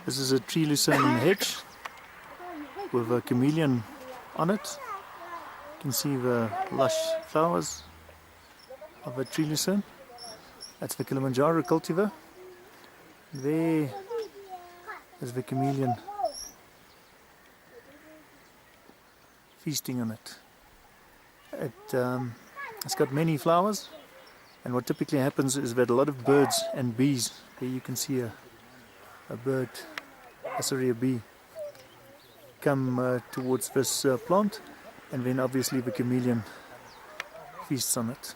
This is a tree lucerne hedge with a chameleon on it. You can see the lush flowers of a tree lucerne. That's the Kilimanjaro cultivar. There is the chameleon feasting on it. It's got many flowers, and what typically happens is that a lot of birds and bees, there you can see a bee, come towards this plant, and then obviously the chameleon feasts on it.